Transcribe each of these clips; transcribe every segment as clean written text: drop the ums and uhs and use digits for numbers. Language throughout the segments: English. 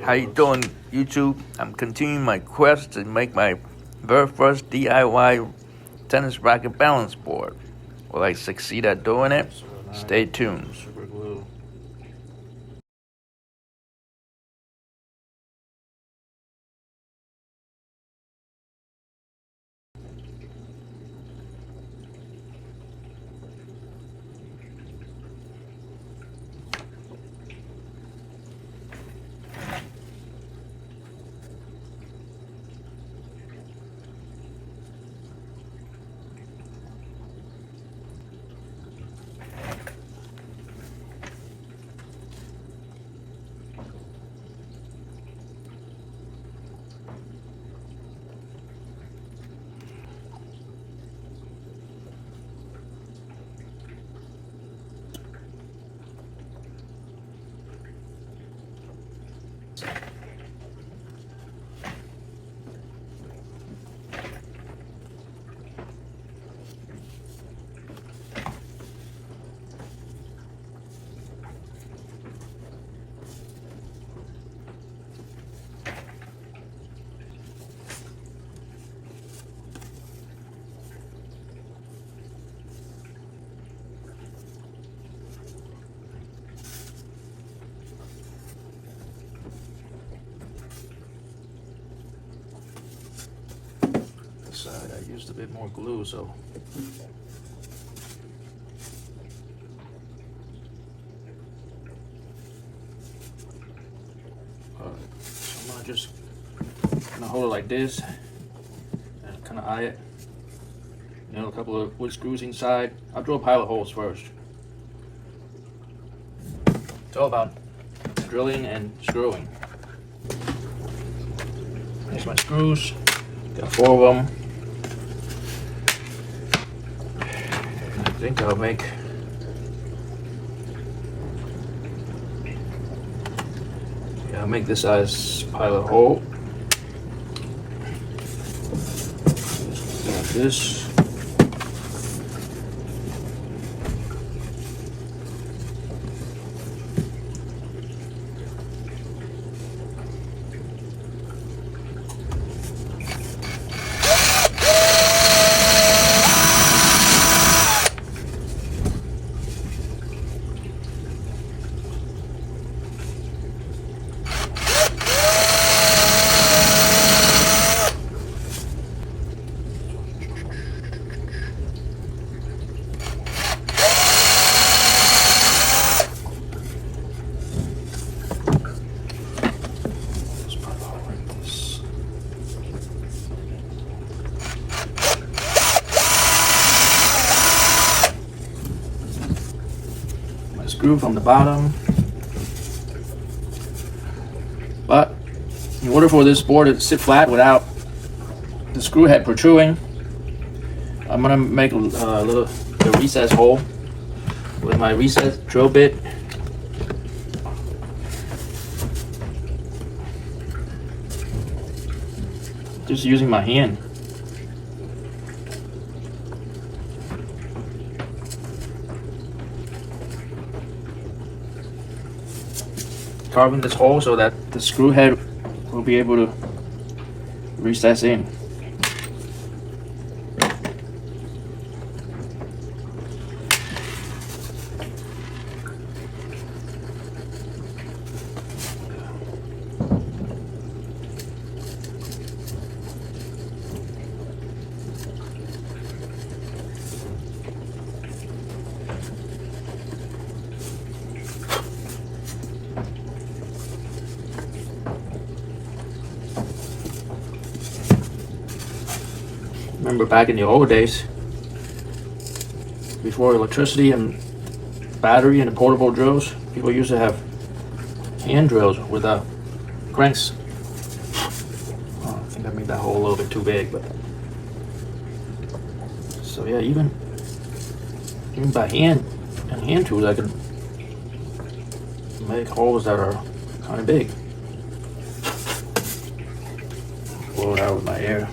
How you doing, YouTube? I'm continuing my quest to make my very first DIY tennis racket balance board. Will I succeed at doing it? Stay tuned. Super glue. This side I used a bit more glue, so alright. So I'm gonna hold it like this and kind of eye it. A couple of wood screws inside. I'll drill a pile of holes first. It's all about drilling and screwing. Here's my screws. Got 4 of them. I think I'll make this size pile of hole. Like this. Screw from the bottom, but in order for this board to sit flat without the screw head protruding, I'm gonna make a little recess hole with my recess drill bit. Just using my hand. Carving this hole so that the screw head will be able to recess in. Remember back in the old days, before electricity and battery and portable drills, people used to have hand drills with cranks. Oh, I think I made that hole a little bit too big, but so yeah, even by hand and hand tools, I can make holes that are kind of big. Blow it out with my air.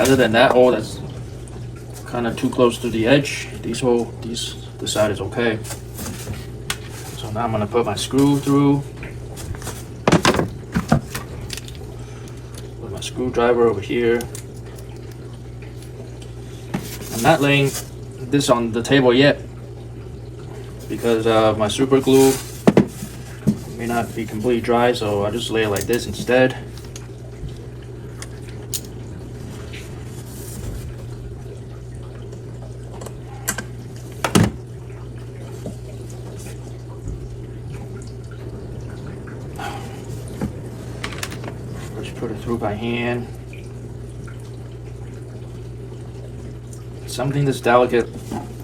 Other than that hole that's kind of too close to the edge, this side is okay. So now I'm gonna put my screw through. Put my screwdriver over here. I'm not laying this on the table yet because my super glue may not be completely dry, so I just lay it like this instead. Just put it through by hand. Something that's delicate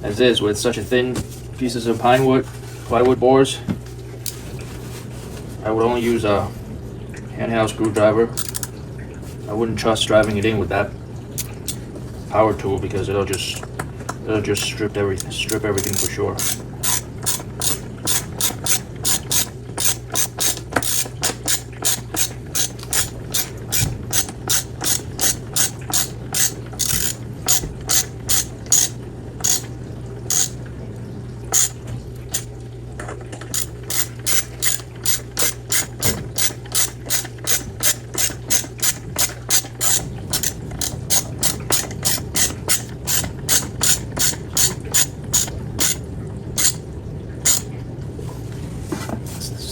as this with such a thin pieces of plywood boards, I would only use a handheld screwdriver. I wouldn't trust driving it in with that power tool because it'll just strip everything for sure.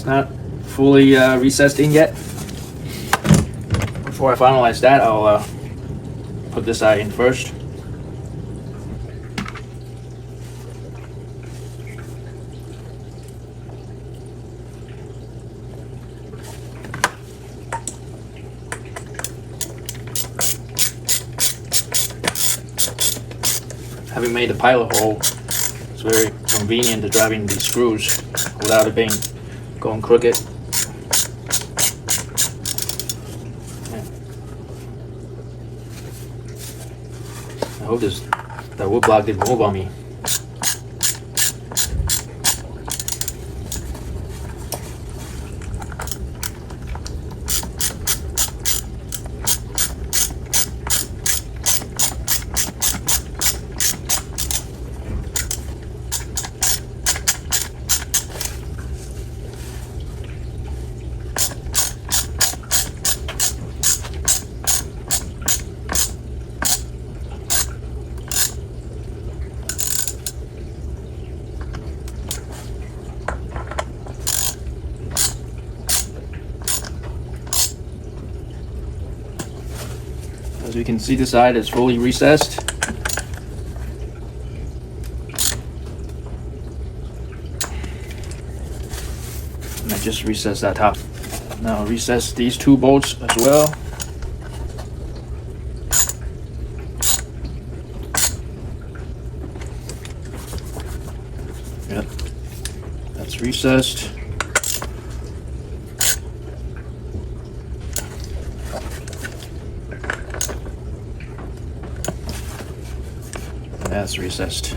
Not fully recessed in yet. Before I finalize that, I'll put this side in first. Having made the pilot hole, it's very convenient to driving these screws without it being going crooked. I hope that wood block didn't move on me. As we can see, the side is fully recessed. And I just recessed that top. Now recess these two bolts as well. Yep, that's recessed. That's recessed.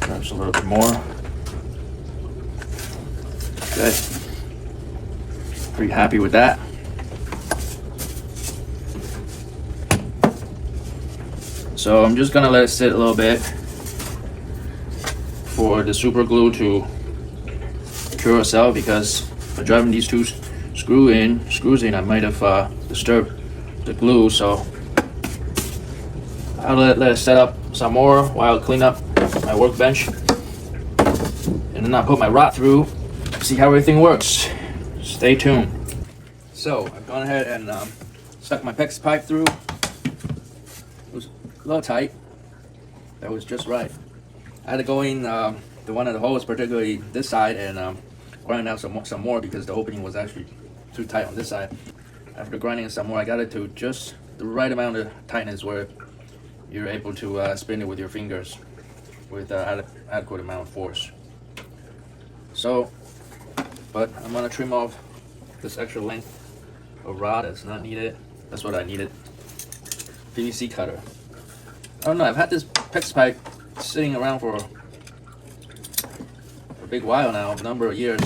Perhaps a little bit more. Okay. Pretty happy with that. So I'm just gonna let it sit a little bit for the super glue to cure itself, because by driving these two screws in, I might have disturbed the glue. So I'll let it set up some more while I clean up my workbench, and then I'll put my rod through, see how everything works. Stay tuned. So I've gone ahead and stuck my PEX pipe through. It was a little tight. That was just right. I had to go in the one of the holes, particularly this side, and grind out some more because the opening was actually too tight on this side. After grinding some more, I got it to just the right amount of tightness where you're able to spin it with your fingers with adequate amount of force. So, but I'm gonna trim off this extra length of rod that's not needed. That's what I needed. PVC cutter. I don't know, I've had this PEX pipe sitting around for a big while now, a number of years.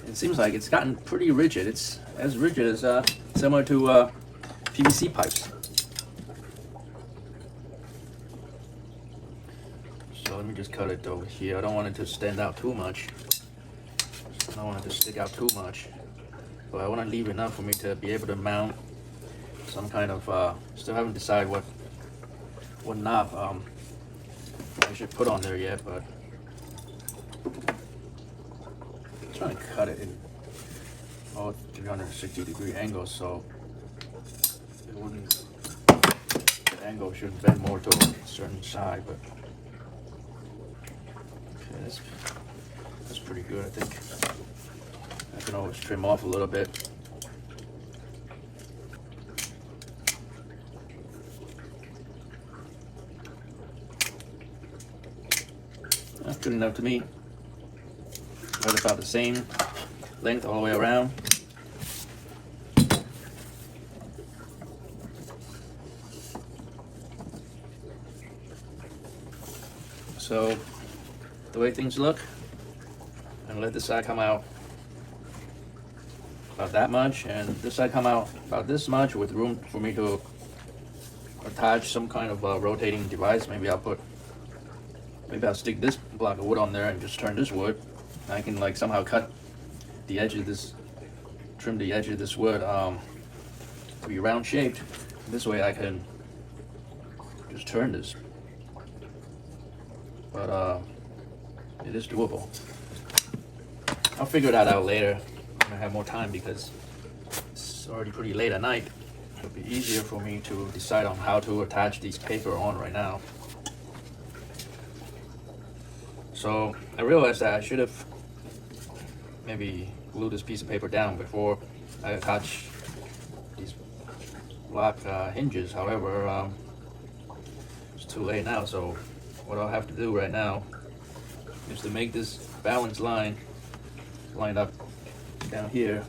It seems like it's gotten pretty rigid. It's as rigid as similar to PVC pipes. just cut it over here. I don't want it to stand out too much. I don't want it to stick out too much. But I want to leave enough for me to be able to mount some kind of, still haven't decided what knob I should put on there yet, but I'm trying to cut it in all 360-degree angles so it wouldn't, the angle should bend more to a certain side, but okay, that's pretty good, I think. I can always trim off a little bit. That's good enough to me. Right about the same length all the way around. So the way things look, I'm gonna let this side come out about that much, and this side come out about this much with room for me to attach some kind of rotating device. Maybe I'll stick this block of wood on there and just turn this wood. I can like somehow cut the edge of this, trim the edge of this wood to be round shaped. This way I can just turn this. But it is doable. I'll figure that out later when I have more time, because it's already pretty late at night. It'll be easier for me to decide on how to attach these paper on right now. So I realized that I should have maybe glued this piece of paper down before I attach these block hinges. However, it's too late now, so what I'll have to do right now is to make this balance line lined up down here.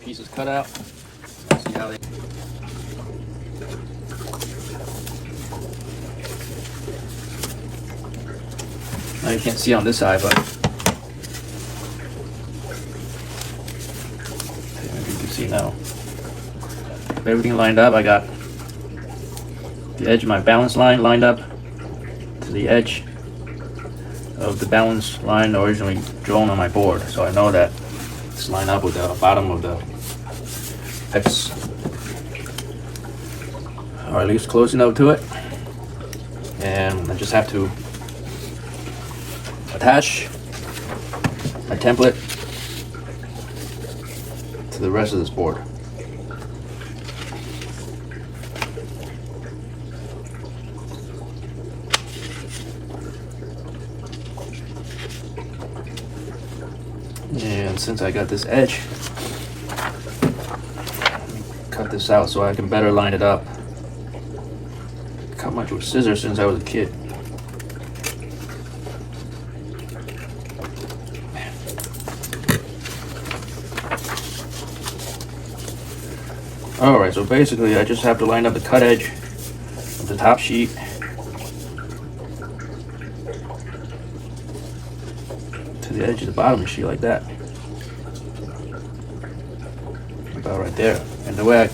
Pieces cut out. See how they. Now you can't see on this side, but maybe you can see now. Everything lined up. I got the edge of my balance line lined up to the edge of the balance line originally drawn on my board, so I know that it's lined up with the bottom of the X, or at least close enough to it, and I just have to attach my template to the rest of this board. And since I got this edge, cut this out so I can better line it up. Cut much with scissors since I was a kid. Alright, so basically I just have to line up the cut edge of the top sheet to the edge of the bottom sheet like that. About right there. And the way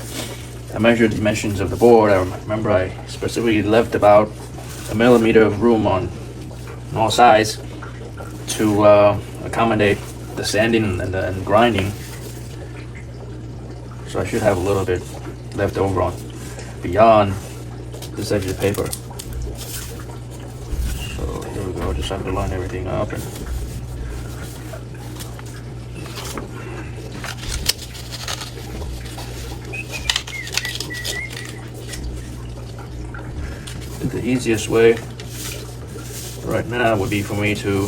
I measured the dimensions of the board, I remember I specifically left about 1 millimeter of room on all sides to accommodate the sanding and grinding. So I should have a little bit left over on beyond this edge of the paper. So here we go, just have to line everything up. And the easiest way right now would be for me to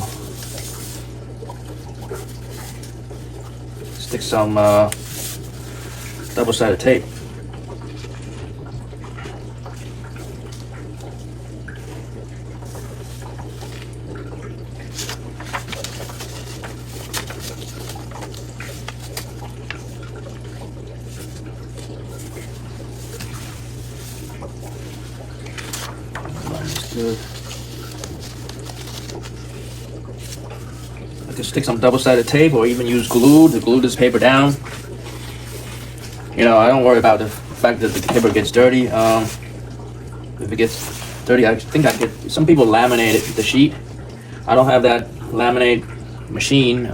stick some double-sided tape. Good. I can stick some double-sided tape or even use glue to glue this paper down. You know, I don't worry about the fact that the paper gets dirty. If it gets dirty, I think I could. Some people laminate it, the sheet. I don't have that laminate machine.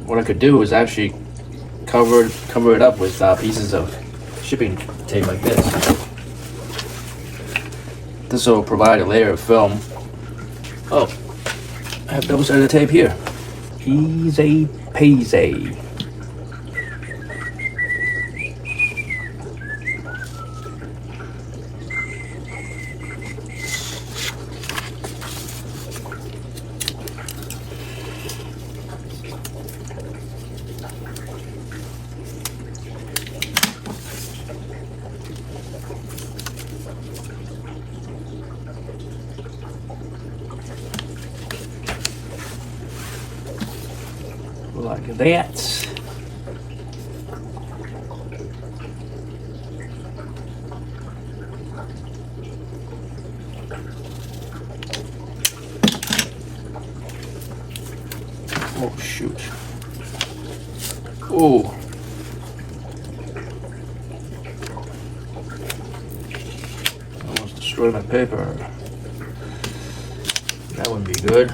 What I could do is actually cover it up with pieces of shipping tape like this. This will provide a layer of film. Oh, I have double-sided tape here. Easy peasy. Like that. Oh shoot. Oh. Almost destroyed my paper. That wouldn't be good.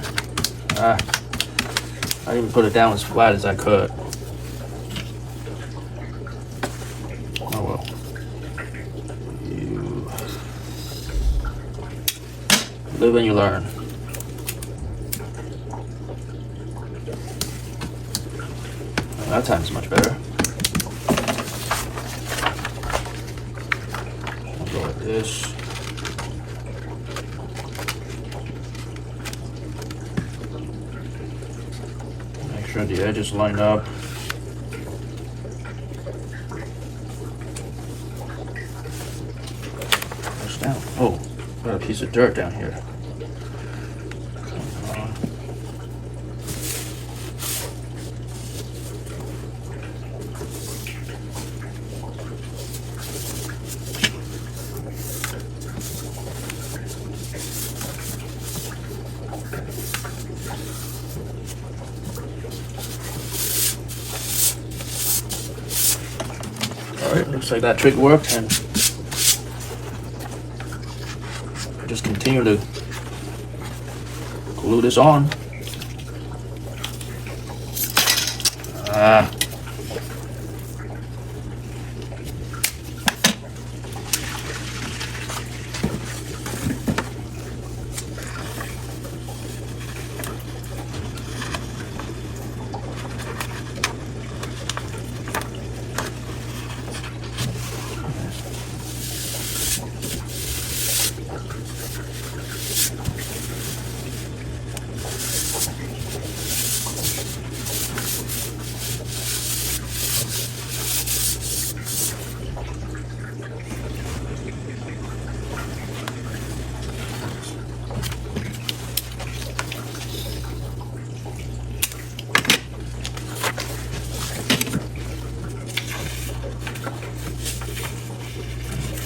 I even put it down as flat as I could. Oh well. You live and you learn. Oh, that time's much better. I'll go like this. The edges line up. What's down? Oh, got a piece of dirt down here. Alright, looks like that trick worked, and just continue to glue this on.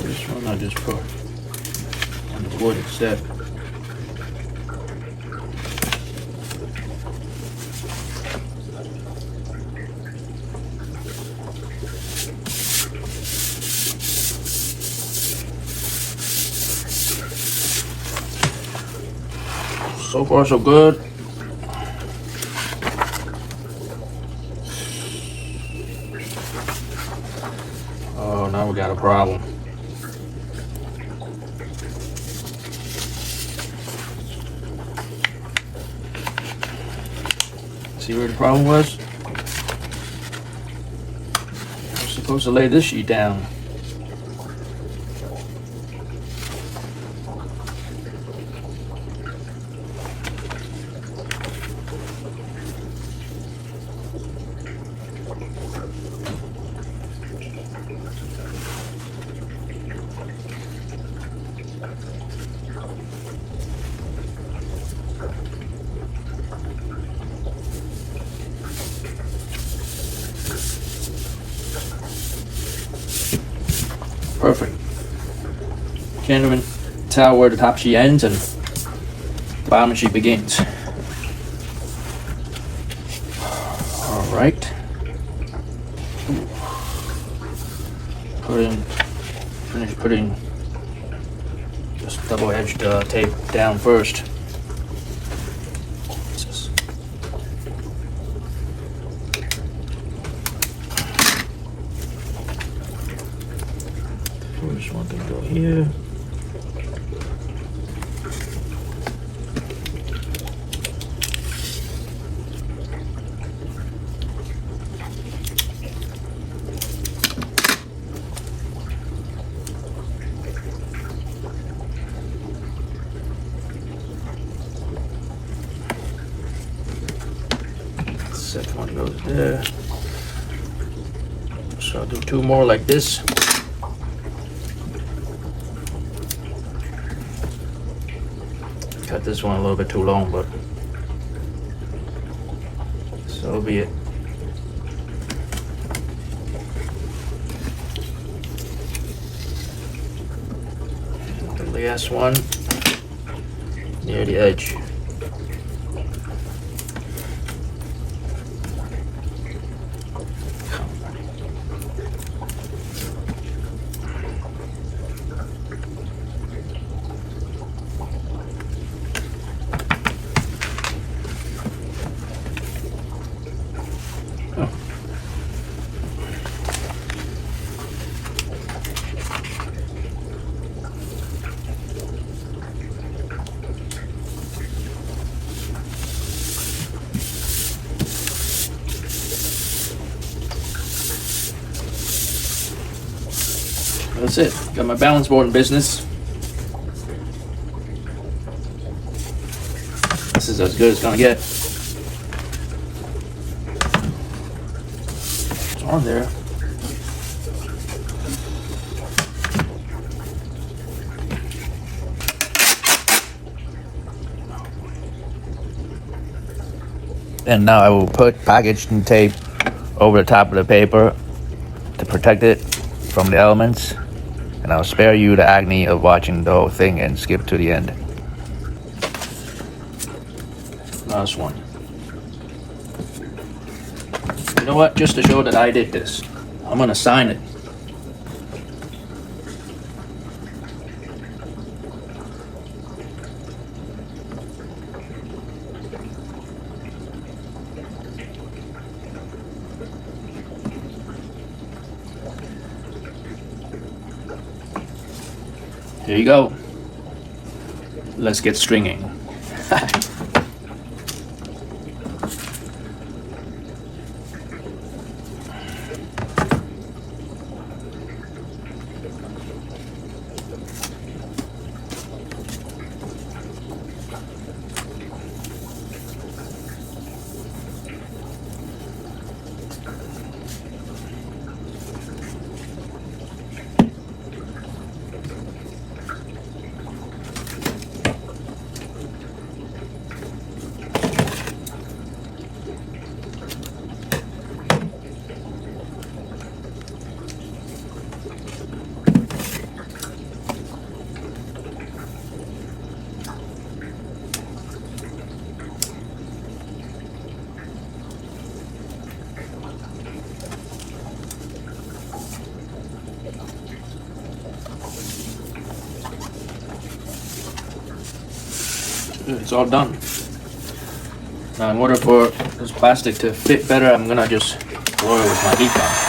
This one I just put on the wood instead. So far so good. Oh, now we got a problem. See where the problem was? I was supposed to lay this sheet down. Perfect. Can't even tell where the top sheet ends and the bottom sheet begins. All right. Finish putting this double-edged tape down first. First one can go here. Second one goes there. So I'll do two more like this. Cut this one a little bit too long, but so be it. The last one near the edge. That's it. Got my balance board in business. This is as good as it's gonna get. It's on there. And now I will put packaging tape over the top of the paper to protect it from the elements. And I'll spare you the agony of watching the whole thing and skip to the end. Last one. You know what? Just to show that I did this, I'm gonna sign it. Here you go. Let's get stringing. It's all done. Now, in order for this plastic to fit better, I'm gonna just blow it with my heat gun.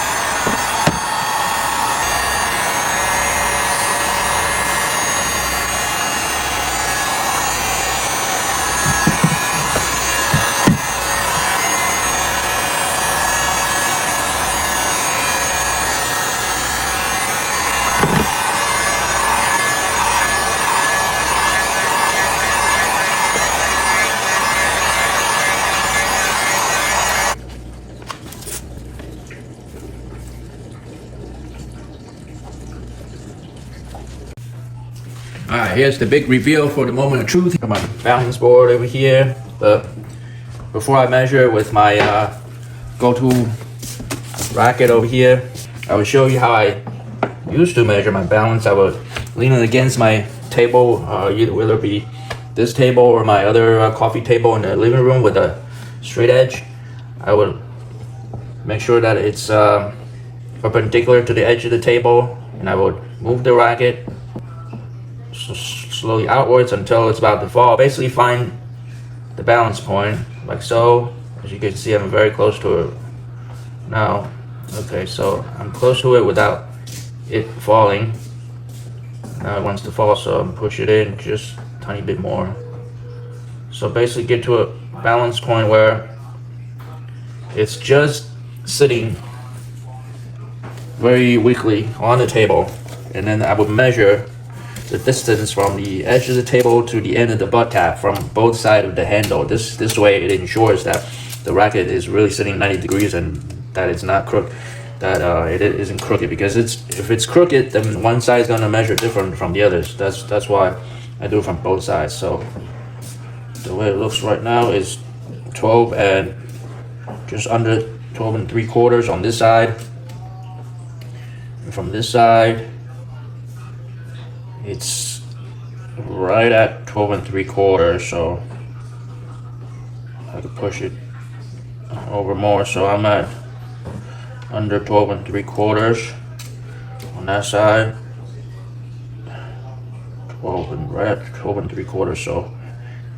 Alright, here's the big reveal for the moment of truth. Got my balance board over here, but before I measure with my go-to racket over here, I will show you how I used to measure my balance, I would lean it against my table, whether it be this table or my other coffee table in the living room with a straight edge. I would make sure that it's perpendicular to the edge of the table, and I would move the racket slowly outwards until it's about to fall. Basically find the balance point, like so. As you can see, I'm very close to it now. Okay, so I'm close to it without it falling. Now it wants to fall, so I'm push it in just a tiny bit more. So basically get to a balance point where it's just sitting very weakly on the table, and then I would measure the distance from the edge of the table to the end of the butt cap from both sides of the handle. This way it ensures that the racket is really sitting 90 degrees and that it's not crooked, that it isn't crooked, because if it's crooked, then one side is going to measure different from the others. That's why I do it from both sides. So the way it looks right now is 12 and just under 12 and 3/4 on this side, and from this side it's right at 12 and 3/4, so I could push it over more, so I'm at under 12 and 3/4 on that side, 12 and 3/4. So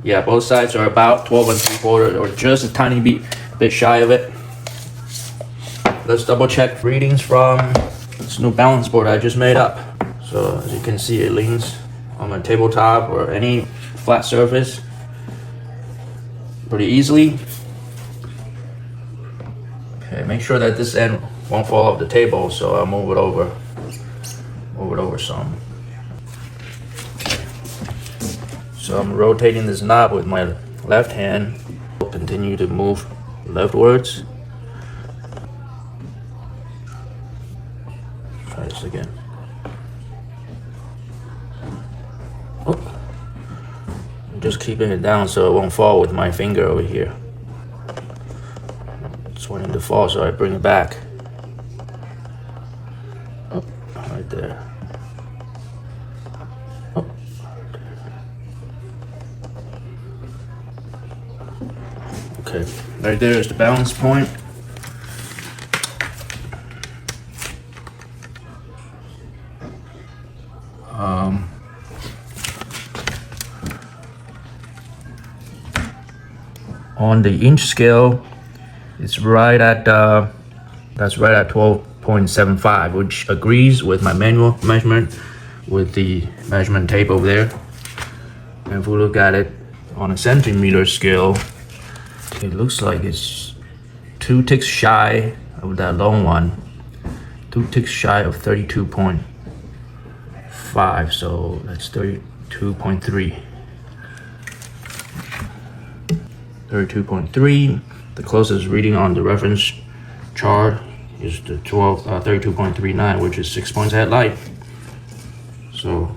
yeah, both sides are about 12 and 3/4 or just a tiny bit shy of it. Let's double check readings from this new balance board I just made up. So as you can see, it leans on my tabletop or any flat surface pretty easily. Okay, make sure that this end won't fall off the table, so I'll move it over some. So I'm rotating this knob with my left hand. I'll continue to move leftwards. Try this again. Oh. I'm just keeping it down so it won't fall with my finger over here. It's wanting to fall, so I bring it back. Oh, right there. Oh. Okay, right there is the balance point. On the inch scale, it's right at that's right at 12.75, which agrees with my manual measurement with the measurement tape over there. And if we look at it on a centimeter scale, it looks like it's 2 ticks shy of that long one, 2 ticks shy of 32.5, so that's 32.3. 32.3. The closest reading on the reference chart is the 32.39, which is 6 points ahead light. So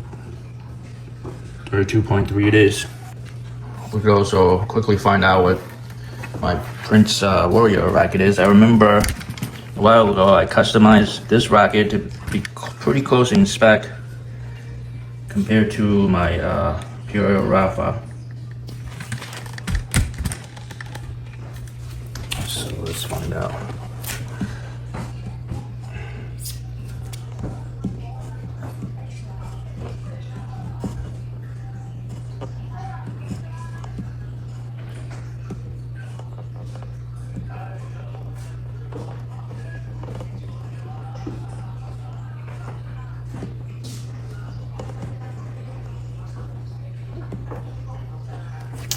32.3 it is. We could also quickly find out what my Prince Warrior racket is. I remember a while ago I customized this racket to be pretty close in spec compared to my Pure Rafa. So let's find out.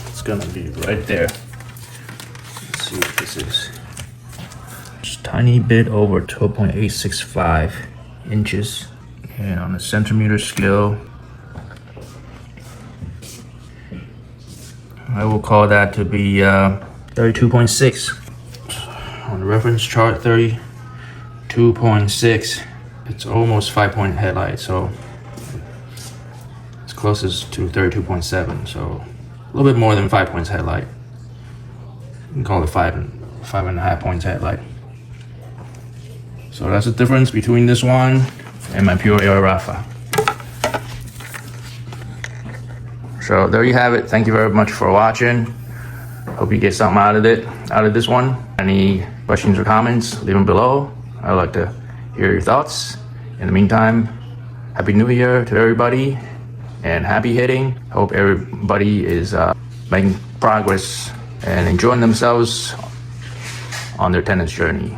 It's gonna be right there. Let's see what this is. Just tiny bit over 12.865 inches. And on a centimeter scale, I will call that to be 32.6. On the reference chart, 32.6. It's almost 5-point headlight, so it's closest to 32.7. So a little bit more than 5 points headlight. You can call it 5.5 points headlight. So that's the difference between this one and my pure air Rafa. So there you have it. Thank you very much for watching. Hope you get something out of this one. Any questions or comments, leave them below. I'd like to hear your thoughts. In the meantime, Happy New Year to everybody and happy hitting. Hope everybody is making progress and enjoying themselves on their tennis journey.